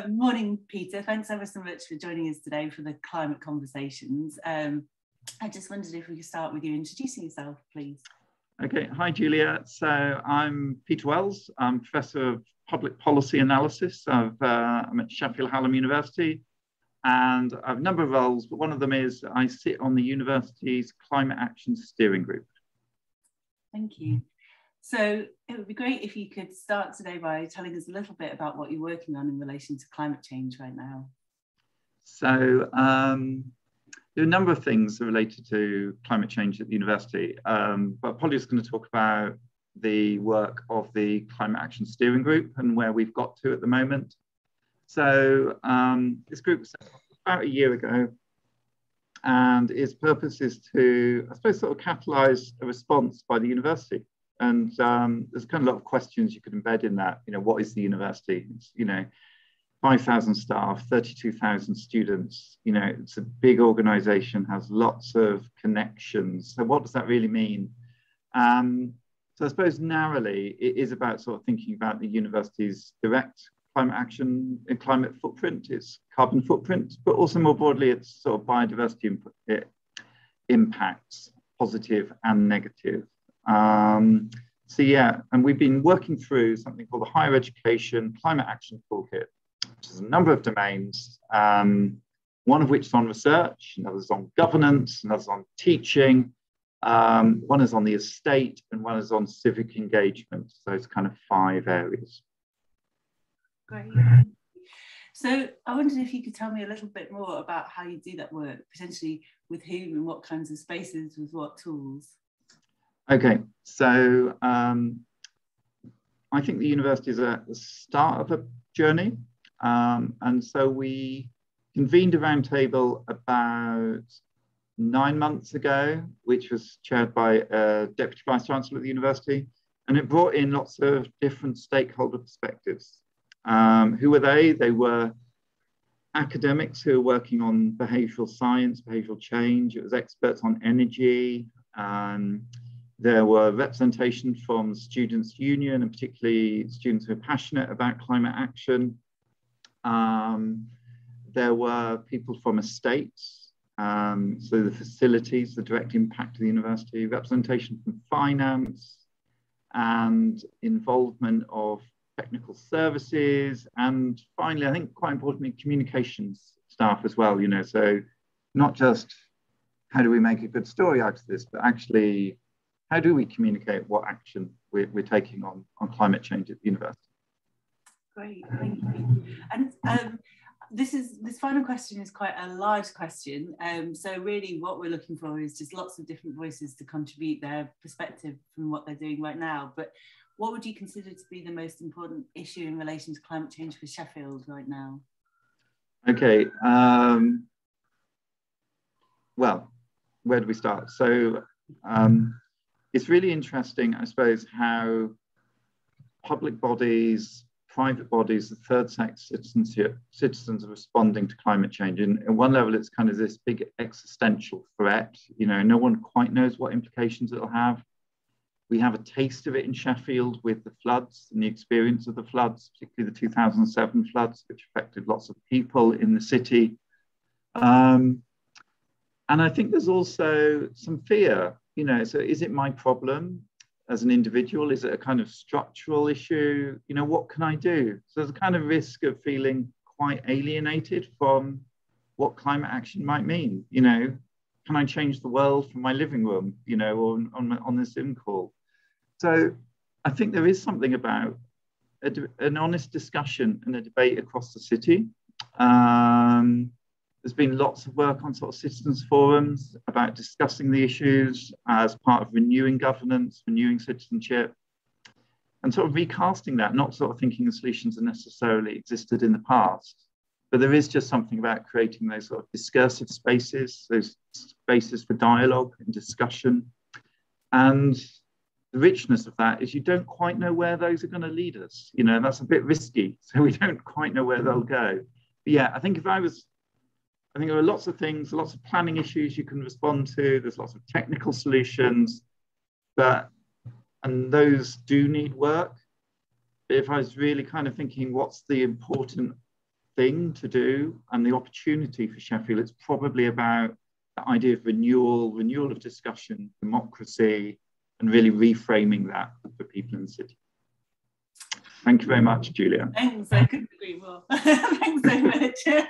Morning, Peter. Thanks ever so much for joining us today for the climate conversations. I just wondered if we could start with you introducing yourself, please. Okay, hi Julia. So I'm Peter Wells. I'm Professor of Public Policy Analysis. I'm at Sheffield Hallam University, and I have a number of roles, but one of them is I sit on the university's Climate Action Steering Group. Thank you. So it would be great if you could start today by telling us a little bit about what you're working on in relation to climate change right now. So there are a number of things related to climate change at the university, but Polly is going to talk about the work of the Climate Action Steering Group and where we've got to at the moment. So this group was set up about a year ago, and its purpose is to, I suppose, sort of catalyse a response by the university. And there's kind of a lot of questions you could embed in that. You know, what is the university? It's, 5,000 staff, 32,000 students. It's a big organization, has lots of connections. So what does that really mean? So I suppose narrowly, it is about sort of thinking about the university's direct climate action and climate footprint, its carbon footprint, but also more broadly, its sort of biodiversity impacts, positive and negative. So yeah, and we've been working through something called the Higher Education Climate Action Toolkit, which is a number of domains, one of which is on research, another is on governance, another is on teaching, one is on the estate, and one is on civic engagement. So it's kind of 5 areas. Great. So I wondered if you could tell me a little bit more about how you do that work, potentially with whom and what kinds of spaces, with what tools. Okay, so I think the university is at the start of a journey. And so we convened a roundtable about 9 months ago, which was chaired by a Deputy Vice Chancellor at the university. And it brought in lots of different stakeholder perspectives. Who were they? They were academics who were working on behavioural science, behavioural change. It was experts on energy. There were representation from the Students' Union, and particularly students who are passionate about climate action. There were people from estates, so the facilities, the direct impact of the university, representation from finance, and involvement of technical services, and finally, I think quite importantly, communications staff as well. So not just how do we make a good story out of this, but actually how do we communicate what action we're taking on climate change at the university? Great, thank you. And this final question is quite a large question. So really what we're looking for is just lots of different voices to contribute their perspective from what they're doing right now. But what would you consider to be the most important issue in relation to climate change for Sheffield right now? Okay, well, where do we start? So it's really interesting, I suppose, how public bodies, private bodies, the third sector citizens are responding to climate change. And at one level, it's kind of this big existential threat. No one quite knows what implications it'll have. We have a taste of it in Sheffield with the floods and the experience of the floods, particularly the 2007 floods, which affected lots of people in the city. And I think there's also some fear. So is it my problem as an individual? Is it a kind of structural issue? What can I do? So there's a kind of risk of feeling quite alienated from what climate action might mean. Can I change the world from my living room, or on this Zoom call? So I think there is something about an honest discussion and a debate across the city. There's been lots of work on sort of citizens forums about discussing the issues as part of renewing governance, renewing citizenship, and sort of recasting that, not sort of thinking the solutions have necessarily existed in the past, but there is just something about creating those sort of discursive spaces, those spaces for dialogue and discussion. And the richness of that is you don't quite know where those are going to lead us. That's a bit risky. So we don't quite know where they'll go. But yeah, I think there are lots of things, lots of planning issues you can respond to. There's lots of technical solutions, and those do need work. if I was really kind of thinking what's the important thing to do and the opportunity for Sheffield, it's probably about the idea of renewal of discussion, democracy, and really reframing that for people in the city. Thank you very much, Julia. Thanks, I couldn't agree more. Thanks so much.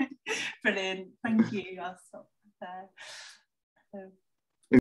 Brilliant, thank you. I'll stop there.